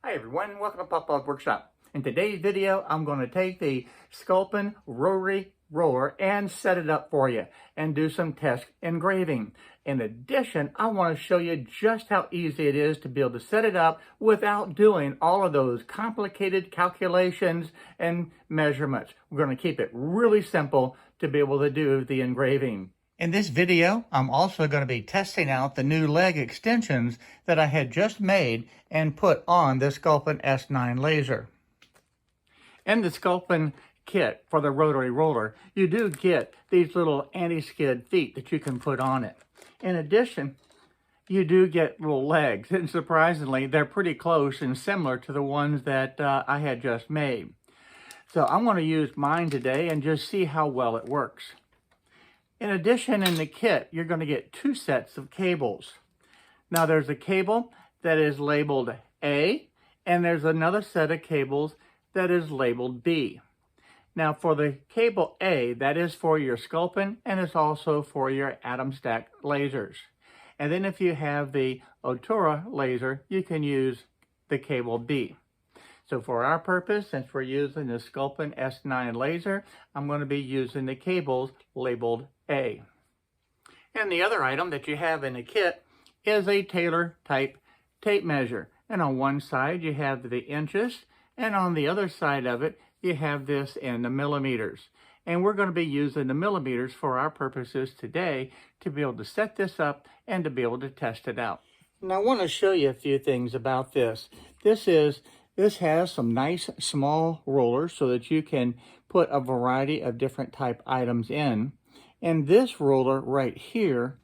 Hi everyone, welcome to Pop-Up Workshop. In today's video, I'm going to take the SCULPFUN Rotary Roller and set it up for you and do some test engraving. In addition, I want to show you just how easy it is to be able to set it up without doing all of those complicated calculations and measurements. We're going to keep it really simple to be able to do the engraving. In this video, I'm also going to be testing out the new leg extensions that I had just made and put on the SCULPFUN S9 laser. In the SCULPFUN kit for the rotary roller, you do get these little anti-skid feet that you can put on it. In addition, you do get little legs, and surprisingly, they're pretty close and similar to the ones that I had just made. So I'm going to use mine today and just see how well it works. In addition, in the kit, you're going to get two sets of cables. Now, there's a cable that is labeled A, and there's another set of cables that is labeled B. Now, for the cable A, that is for your SCULPFUN, and it's also for your atom stack lasers. And then if you have the Otura laser, you can use the cable B. So for our purpose, since we're using the SCULPFUN S9 laser, I'm going to be using the cables labeled A. And the other item that you have in the kit is a Taylor type tape measure. And on one side you have the inches, and on the other side of it you have this in the millimeters. And we're going to be using the millimeters for our purposes today to be able to set this up and to be able to test it out. Now I want to show you a few things about this. This has some nice small rollers so that you can put a variety of different type items in. And this roller right here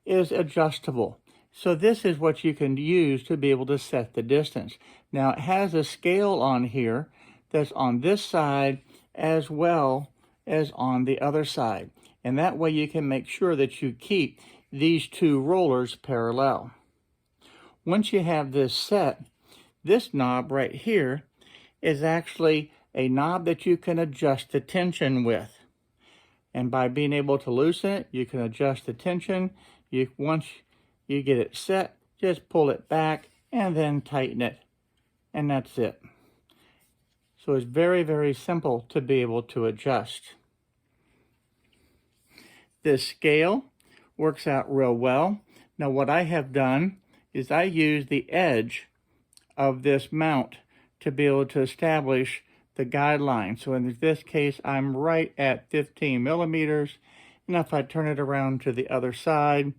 is adjustable. So this is what you can use to be able to set the distance. Now it has a scale on here that's on this side as well as on the other side. And that way you can make sure that you keep these two rollers parallel. Once you have this set, this knob right here is actually a knob that you can adjust the tension with. And by being able to loosen it, you can adjust the tension. Once you get it set, just pull it back and then tighten it. And that's it. So it's very, very simple to be able to adjust. This scale works out real well. Now what I have done is I use the edge of this mount to be able to establish the guideline. So in this case, I'm right at 15 millimeters. And if I turn it around to the other side,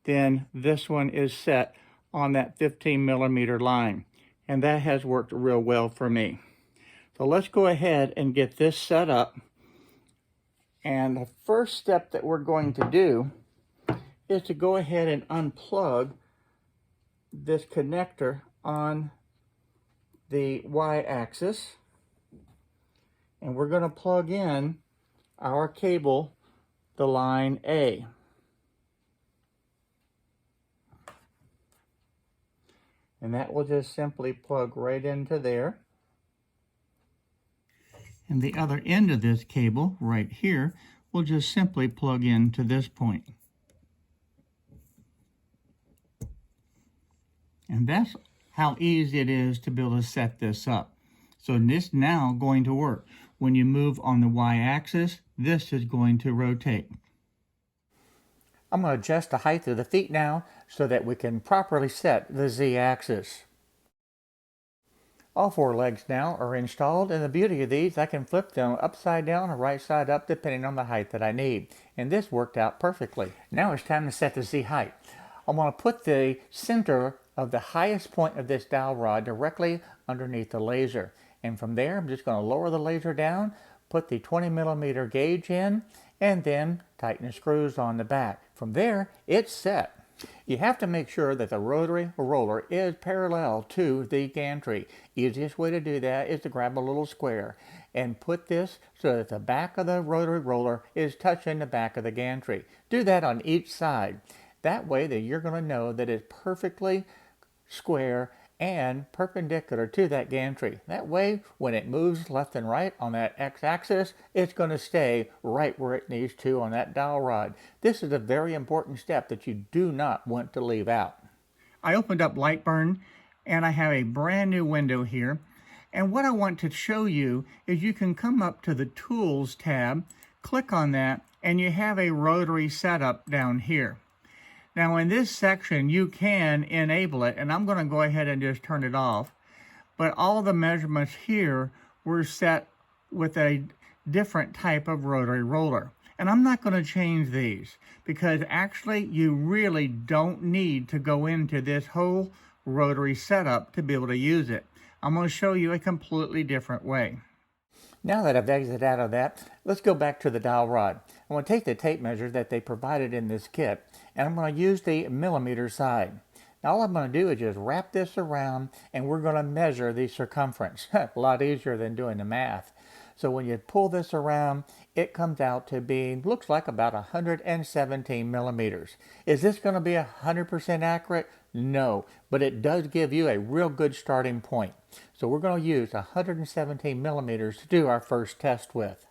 then this one is set on that 15 millimeter line. And that has worked real well for me. So let's go ahead and get this set up. And the first step that we're going to do is to go ahead and unplug this connector on the y-axis, and we're going to plug in our cable, the line A. And that will just simply plug right into there. And the other end of this cable right here will just simply plug into this point. And that's how easy it is to be able to set this up. So this now going to work. When you move on the y-axis, this is going to rotate. I'm going to adjust the height of the feet now so that we can properly set the z-axis. All four legs now are installed, and the beauty of these, I can flip them upside down or right side up depending on the height that I need. And this worked out perfectly. Now it's time to set the z height. I'm going to put the center of the highest point of this dowel rod directly underneath the laser. And from there, I'm just going to lower the laser down, put the 20 millimeter gauge in, and then tighten the screws on the back. From there, it's set. You have to make sure that the rotary roller is parallel to the gantry. Easiest way to do that is to grab a little square and put this so that the back of the rotary roller is touching the back of the gantry. Do that on each side. That way that you're going to know that it's perfectly square and perpendicular to that gantry. That way, when it moves left and right on that x-axis, it's going to stay right where it needs to on that dowel rod. This is a very important step that you do not want to leave out. I opened up Lightburn and I have a brand new window here. And what I want to show you is you can come up to the Tools tab, click on that, and you have a Rotary Setup down here. Now in this section, you can enable it, and I'm going to go ahead and just turn it off. But all the measurements here were set with a different type of rotary roller. And I'm not going to change these because actually you really don't need to go into this whole rotary setup to be able to use it. I'm going to show you a completely different way. Now that I've exited out of that, let's go back to the dowel rod. I'm going to take the tape measure that they provided in this kit, and I'm going to use the millimeter side. Now all I'm going to do is just wrap this around, and we're going to measure the circumference. A lot easier than doing the math. So when you pull this around, it comes out to be, looks like about 117 millimeters. Is this going to be 100% accurate? No, but it does give you a real good starting point. So we're going to use 117 millimeters to do our first test with.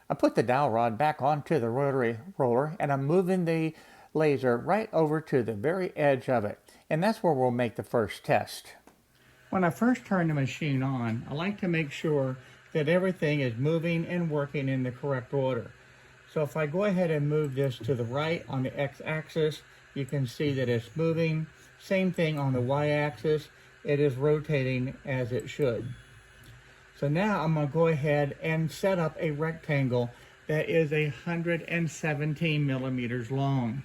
I put the dowel rod back onto the rotary roller, and I'm moving the laser right over to the very edge of it. And that's where we'll make the first test. When I first turn the machine on, I like to make sure that everything is moving and working in the correct order. So if I go ahead and move this to the right on the x-axis, you can see that it's moving. Same thing on the y-axis, it is rotating as it should. So now I'm going to go ahead and set up a rectangle that is 117 millimeters long.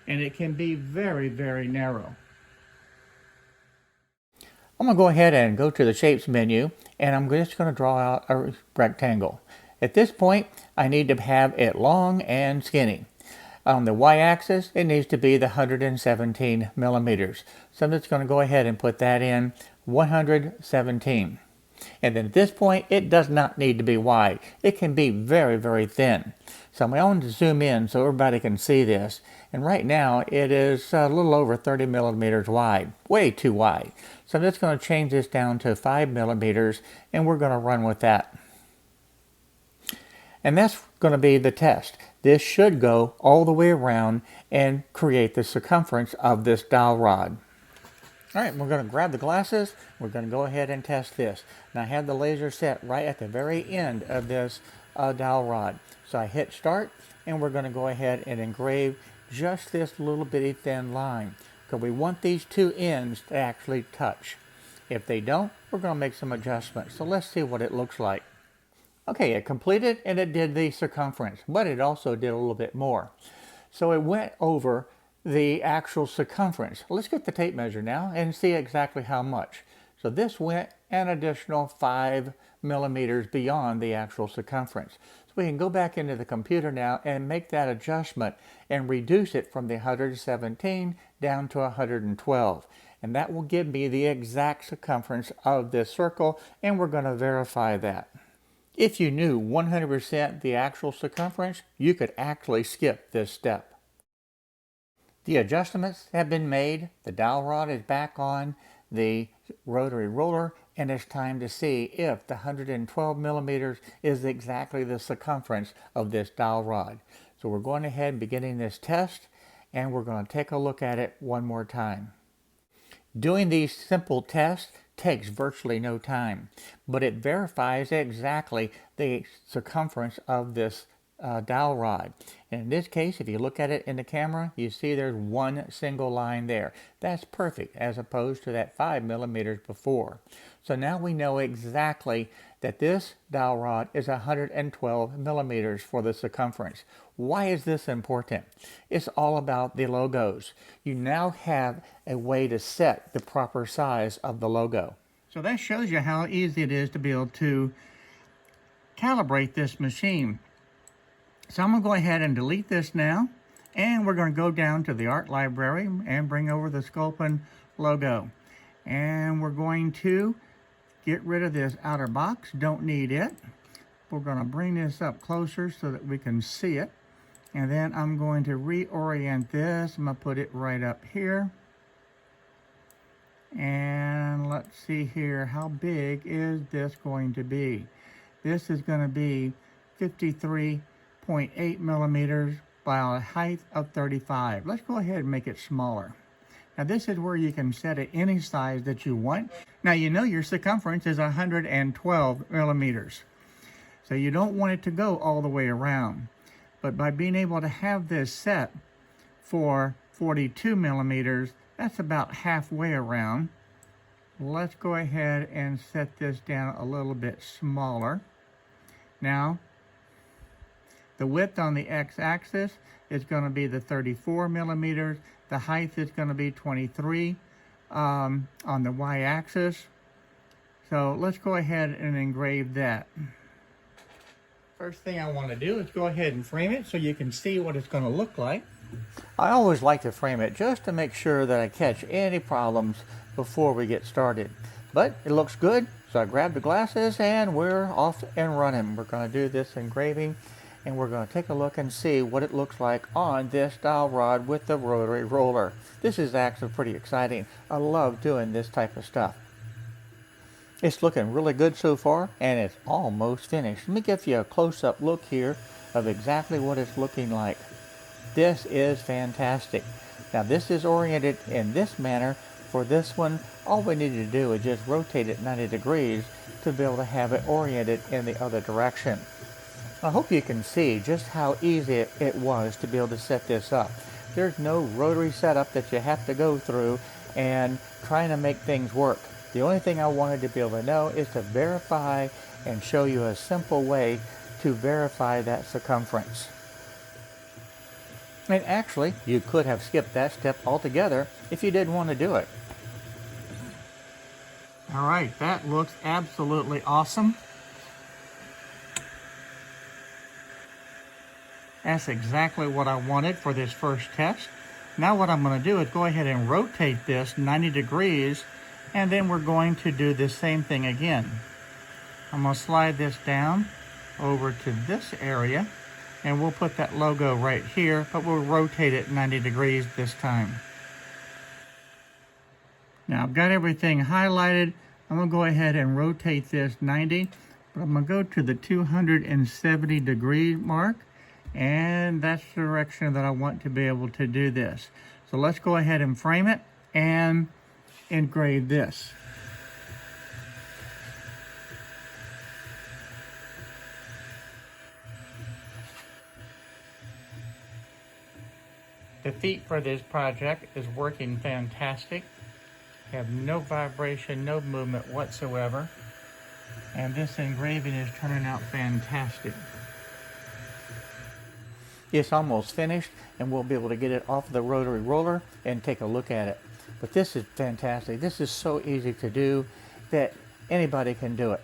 And it can be very, very narrow. I'm going to go ahead and go to the Shapes menu, and I'm just going to draw out a rectangle. At this point, I need to have it long and skinny. On the y-axis, it needs to be the 117 millimeters. So I'm just going to go ahead and put that in 117. And then at this point, it does not need to be wide. It can be very, very thin. So I'm going to zoom in so everybody can see this. And right now, it is a little over 30 millimeters wide. Way too wide. So I'm just going to change this down to 5 millimeters, and we're going to run with that. And that's going to be the test. This should go all the way around and create the circumference of this dowel rod. All right, we're going to grab the glasses. We're going to go ahead and test this. Now I have the laser set right at the very end of this dowel rod. So I hit start, and we're going to go ahead and engrave just this little bitty thin line, because we want these two ends to actually touch. If they don't, we're going to make some adjustments. So let's see what it looks like. Okay, it completed, and it did the circumference, but it also did a little bit more. So it went over the actual circumference. Let's get the tape measure now and see exactly how much. So this went an additional 5 millimeters beyond the actual circumference. So we can go back into the computer now and make that adjustment and reduce it from the 117 down to 112. And that will give me the exact circumference of this circle, and we're going to verify that. If you knew 100% the actual circumference, you could actually skip this step. The adjustments have been made, the dowel rod is back on the rotary roller, and it's time to see if the 112 millimeters is exactly the circumference of this dowel rod. So we're going ahead and beginning this test, and we're going to take a look at it one more time. Doing these simple tests takes virtually no time, but it verifies exactly the circumference of this dowel rod. And in this case, if you look at it in the camera, you see there's one single line there. That's perfect, as opposed to that 5 millimeters before. So now we know exactly that this dowel rod is 112 millimeters for the circumference. Why is this important? It's all about the logos. You now have a way to set the proper size of the logo. So that shows you how easy it is to be able to calibrate this machine. So I'm going to go ahead and delete this now, and we're going to go down to the art library and bring over the SCULPFUN logo. And we're going to get rid of this outer box, don't need it. We're going to bring this up closer so that we can see it. And then I'm going to reorient this. I'm going to put it right up here. And let's see here, how big is this going to be? This is going to be 53.8 millimeters by a height of 35. Let's go ahead and make it smaller. Now this is where you can set it any size that you want. Now you know your circumference is 112 millimeters. So you don't want it to go all the way around. But by being able to have this set for 42 millimeters, that's about halfway around. Let's go ahead and set this down a little bit smaller. Now, the width on the x-axis is going to be the 34 millimeters. The height is going to be 23 on the y-axis. So let's go ahead and engrave that. First thing I want to do is go ahead and frame it so you can see what it's going to look like. I always like to frame it just to make sure that I catch any problems before we get started. But it looks good, so I grabbed the glasses and we're off and running. We're going to do this engraving and we're going to take a look and see what it looks like on this dowel rod with the rotary roller. This is actually pretty exciting. I love doing this type of stuff. It's looking really good so far and it's almost finished. Let me give you a close-up look here of exactly what it's looking like. This is fantastic. Now this is oriented in this manner. For this one, all we need to do is just rotate it 90 degrees to be able to have it oriented in the other direction. I hope you can see just how easy it was to be able to set this up. There's no rotary setup that you have to go through and trying to make things work. The only thing I wanted to be able to know is to verify and show you a simple way to verify that circumference. And actually, you could have skipped that step altogether if you didn't want to do it. All right, that looks absolutely awesome. That's exactly what I wanted for this first test. Now what I'm going to do is go ahead and rotate this 90 degrees, and then we're going to do the same thing again. I'm going to slide this down over to this area. And we'll put that logo right here, but we'll rotate it 90 degrees this time. Now I've got everything highlighted. I'm going to go ahead and rotate this 90, but I'm going to go to the 270 degree mark, and that's the direction that I want to be able to do this. So let's go ahead and frame it and engrave this. The feet for this project is working fantastic. Have no vibration, no movement whatsoever. And this engraving is turning out fantastic. It's almost finished and we'll be able to get it off the rotary roller and take a look at it. But this is fantastic. This is so easy to do that anybody can do it.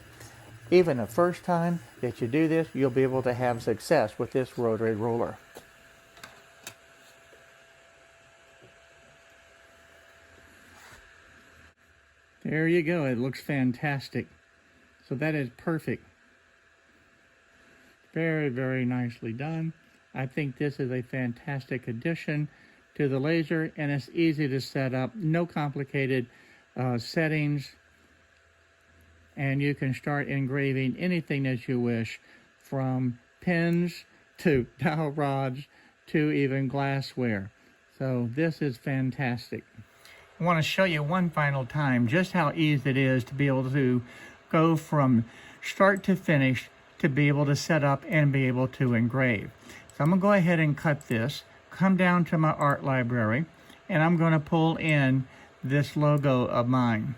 Even the first time that you do this, you'll be able to have success with this rotary roller. There you go. It looks fantastic. So that is perfect. Very, very nicely done. I think this is a fantastic addition to the laser, and it's easy to set up. No complicated settings. And you can start engraving anything that you wish, from pins to dowel rods to even glassware. So this is fantastic. I want to show you one final time just how easy it is to be able to go from start to finish to be able to set up and be able to engrave. So I'm going to go ahead and cut this, come down to my art library, and I'm going to pull in this logo of mine.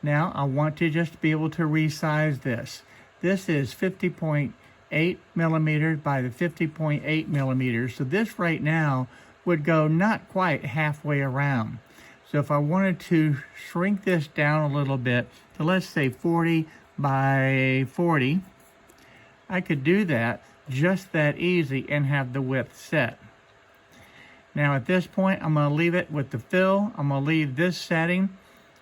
Now I want to just be able to resize this. This is 50.8 millimeters by the 50.8 millimeters. So this right now would go not quite halfway around. So if I wanted to shrink this down a little bit to, let's say, 40 by 40, I could do that just that easy and have the width set. Now at this point, I'm going to leave it with the fill. I'm going to leave this setting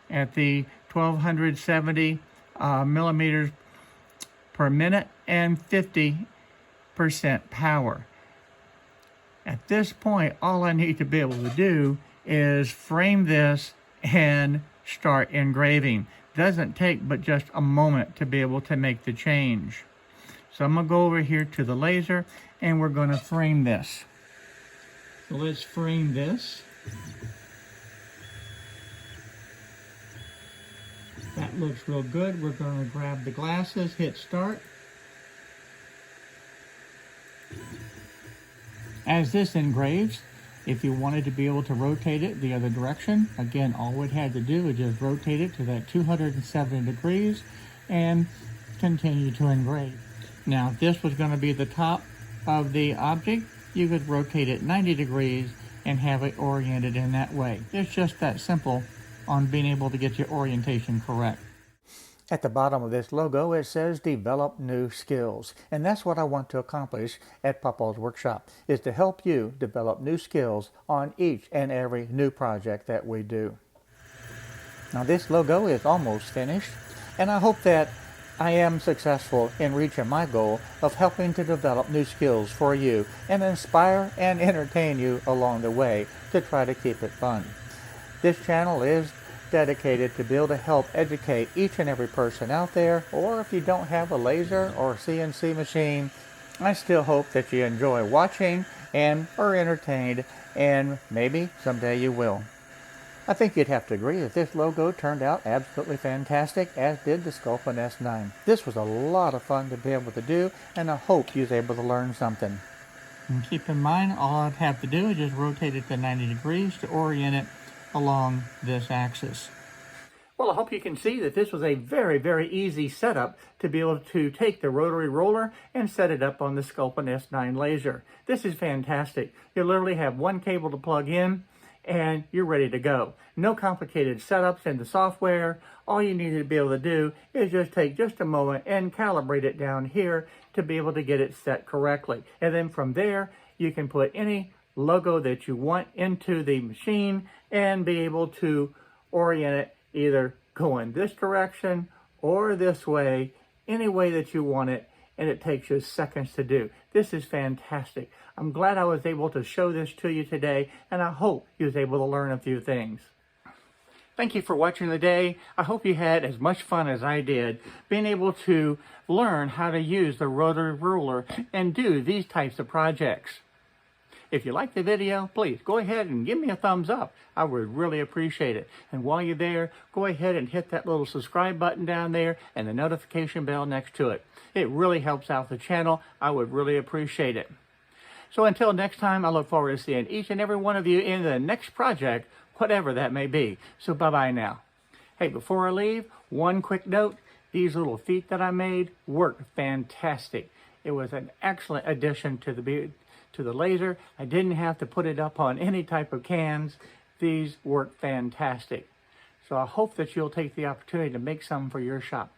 at the 1270 millimeters per minute and 50% power. At this point, all I need to be able to do is frame this and start engraving. Doesn't take but just a moment to be able to make the change. So I'm going to go over here to the laser and we're going to frame this. So let's frame this. That looks real good. We're going to grab the glasses, hit start. As this engraves, if you wanted to be able to rotate it the other direction, again, all we had to do is just rotate it to that 270 degrees and continue to engrave. Now, if this was going to be the top of the object, you could rotate it 90 degrees and have it oriented in that way. It's just that simple on being able to get your orientation correct. At the bottom of this logo, it says develop new skills. And that's what I want to accomplish at Papa's Workshop, is to help you develop new skills on each and every new project that we do. Now this logo is almost finished, and I hope that I am successful in reaching my goal of helping to develop new skills for you and inspire and entertain you along the way to try to keep it fun. This channel is dedicated to be able to help educate each and every person out there, or if you don't have a laser or CNC machine, I still hope that you enjoy watching and are entertained, and maybe someday you will. I think you'd have to agree that this logo turned out absolutely fantastic, as did the SCULPFUN S9. This was a lot of fun to be able to do, and I hope you was able to learn something. And keep in mind, all I'd have to do is just rotate it to 90 degrees to orient it along this axis. Well, I hope you can see that this was a very, very easy setup to be able to take the rotary roller and set it up on the SCULPFUN S9 laser. This is fantastic. You literally have one cable to plug in and you're ready to go. No complicated setups in the software. All you need to be able to do is just take just a moment and calibrate it down here to be able to get it set correctly. And then from there, you can put any logo that you want into the machine and be able to orient it either going this direction or this way, any way that you want it, and it takes you seconds to do. This is fantastic. I'm glad I was able to show this to you today, and I hope you was able to learn a few things. Thank you for watching today. I hope you had as much fun as I did being able to learn how to use the rotary ruler and do these types of projects. If you like the video, please go ahead and give me a thumbs up. I would really appreciate it. And while you're there, go ahead and hit that little subscribe button down there and the notification bell next to it. It really helps out the channel. I would really appreciate it. So until next time, I look forward to seeing each and every one of you in the next project, whatever that may be. So bye-bye now. Hey, before I leave, one quick note. These little feet that I made worked fantastic. It was an excellent addition to the laser. I didn't have to put it up on any type of cans. These work fantastic. So I hope that you'll take the opportunity to make some for your shop.